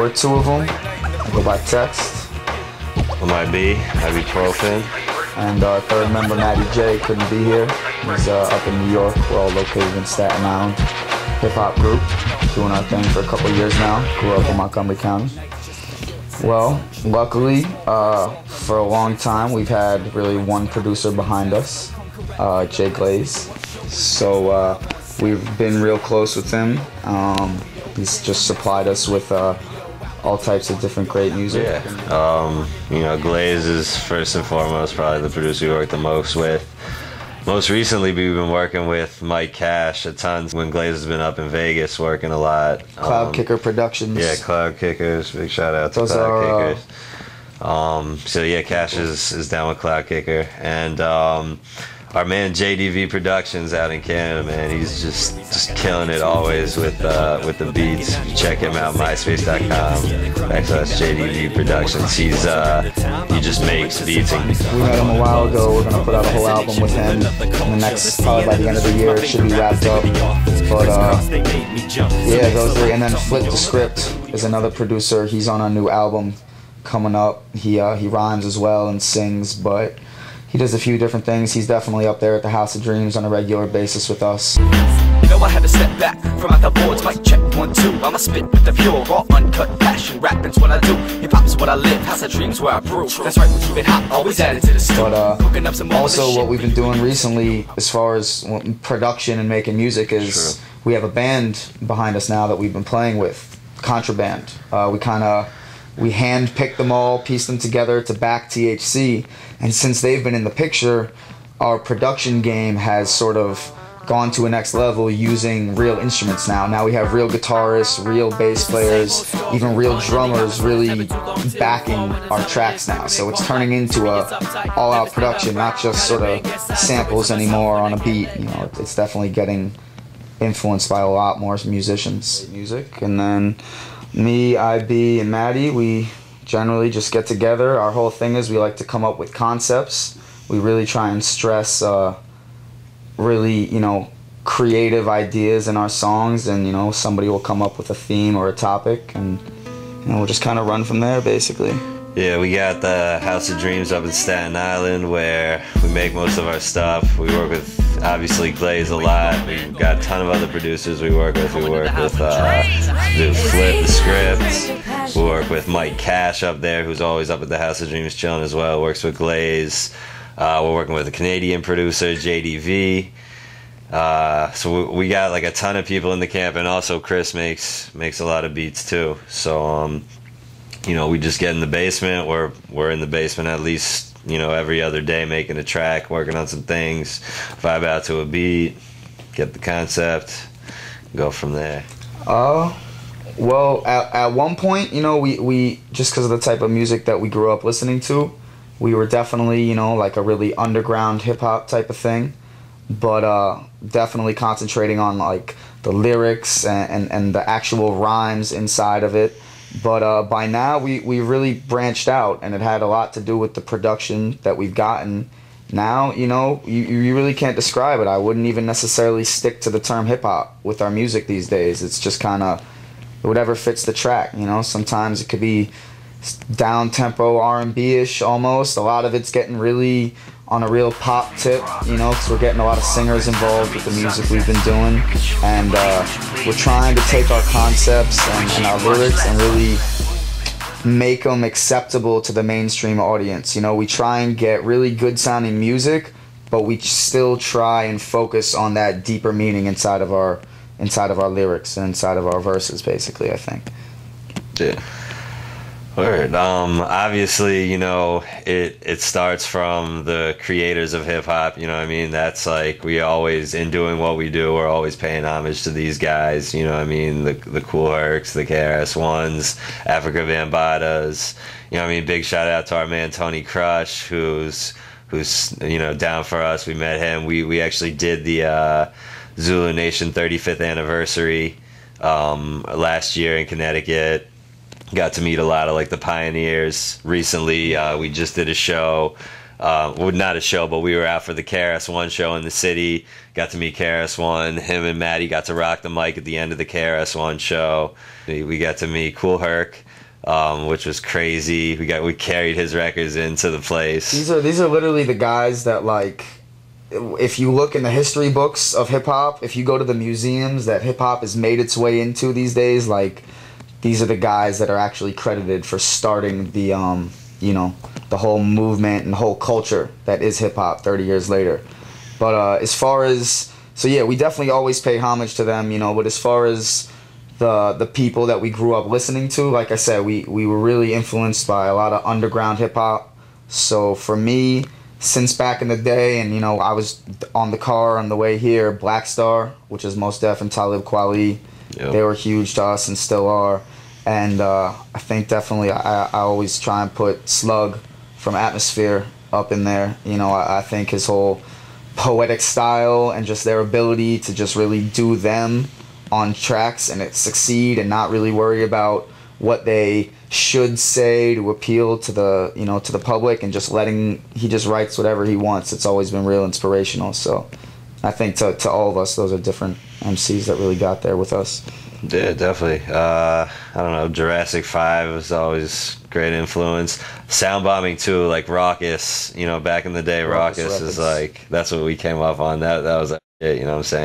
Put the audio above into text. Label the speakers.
Speaker 1: we're two of them. I go by Text.
Speaker 2: Ibuprofen.
Speaker 1: And our third member, Matty J, couldn't be here. He's up in New York. We're all located in Staten Island. Hip-hop group. Doing our thing for a couple years now. Grew up in Montgomery County. Well, luckily, for a long time, we've had really one producer behind us, Jay Glaze. So we've been real close with him. He's just supplied us with all types of different great music.
Speaker 2: Yeah, you know, Glaze is first and foremost probably the producer we work the most with. Most recently, we've been working with Mike Cash a ton when Glaze has been up in Vegas working a lot.
Speaker 1: Cloud Kicker Productions.
Speaker 2: Yeah, Cloud Kickers. Big shout out to Cloud Kickers. So yeah, Cash is down with Cloud Kicker. And our man JDV Productions out in Canada, man, he's just killing it always with the beats. Check him out, myspace.com/JDV Productions. He just makes beats.
Speaker 1: We met him a while ago. We're gonna put out a whole album with him in the next, probably by the end of the year. It should be wrapped up. But yeah, those three. And then Flip the Script is another producer. He's on a new album coming up. He rhymes as well and sings, but he does a few different things. He's definitely up there at the House of Dreams on a regular basis with us.
Speaker 3: You know I had to step back from out the boards, mic check 1, 2. I'ma spit with the pure, raw, uncut passion. Rapping's what I do, hip-hop's what I live. House of Dreams where I brew. That's right, we keep it hot, always added to the stew.
Speaker 1: But also what we've been doing recently as far as production and making music is we have a band behind us now that we've been playing with, Contraband. We hand-picked them all, pieced them together to back THC, and since they've been in the picture, our production game has sort of gone to a next level using real instruments now. Now we have real guitarists, real bass players, even real drummers really backing our tracks now. So it's turning into a all-out production, not just sort of samples anymore on a beat. You know, it's definitely getting influenced by a lot more musicians. Music, and then me, IB, and Maddie, we generally just get together. Our whole thing is we like to come up with concepts. We really try and stress really, you know, creative ideas in our songs, and, you know, somebody will come up with a theme or a topic, and, you know, we'll just kind of run from there, basically.
Speaker 2: Yeah, we got the House of Dreams up in Staten Island where we make most of our stuff. We work with, obviously, Glaze a lot. We've got a ton of other producers we work with. We work with Flip the Script. We work with Mike Cash up there, who's always up at the House of Dreams chilling as well. Works with Glaze. We're working with a Canadian producer, JDV. So we got like a ton of people in the camp, and also Chris makes a lot of beats too. So you know, we just get in the basement. We're in the basement at least, you know, every other day making a track, working on some things, vibe out to a beat, get the concept, go from there.
Speaker 1: Well, at one point, you know, we just because of the type of music that we grew up listening to, we were definitely, you know, like a really underground hip-hop type of thing, but definitely concentrating on like the lyrics and the actual rhymes inside of it. But by now we really branched out, and it had a lot to do with the production that we've gotten. Now, you know, you really can't describe it. I wouldn't even necessarily stick to the term hip-hop with our music these days. It's just kind of whatever fits the track, you know. Sometimes it could be down-tempo R&B-ish almost. A lot of it's getting really on a real pop tip, you know, because we're getting a lot of singers involved with the music we've been doing, and we're trying to take our concepts and our lyrics and really make them acceptable to the mainstream audience. You know, we try and get really good sounding music, but we still try and focus on that deeper meaning inside of our lyrics and inside of our verses, basically, I think.
Speaker 2: Yeah. Word. Obviously, you know, it starts from the creators of hip hop, you know what I mean? That's like, we always, in doing what we do, we're always paying homage to these guys, you know what I mean? The Cool Hercs, the KRS-Ones, Africa Bambatas, you know what I mean? Big shout out to our man Tony Crush, who's you know, down for us. We met him. We actually did the Zulu Nation 35th anniversary last year in Connecticut. Got to meet a lot of like the pioneers. Recently, we just did a show. Well, not a show, but we were out for the KRS-One show in the city. Got to meet KRS-One. Him and Maddie got to rock the mic at the end of the KRS-One show. We got to meet Cool Herc. which was crazy. We carried his records into the place.
Speaker 1: These are literally the guys that, like, if you look in the history books of hip hop, if you go to the museums that hip hop has made its way into these days, like, these are the guys that are actually credited for starting the the whole movement and the whole culture that is hip hop 30 years later. But as far as, so yeah, we definitely always pay homage to them, but as far as the people that we grew up listening to, like I said, we were really influenced by a lot of underground hip hop. So for me, since back in the day, and I was on the car on the way here, Black Star, which is Mos Def and Talib Kweli, they were huge to us and still are. And I think definitely I always try and put Slug from Atmosphere up in there. I think his whole poetic style and just their ability to just really do them on tracks and it succeed and not really worry about what they should say to appeal to the to the public, and just he just writes whatever he wants. It's always been real inspirational. So I think to all of us, those are different MCs that really got there with us.
Speaker 2: Yeah, definitely. I don't know, Jurassic 5 was always great influence. Sound bombing too, like Raucous, back in the day, Raucous is like, that's what we came up on. That was it, you know what I'm saying?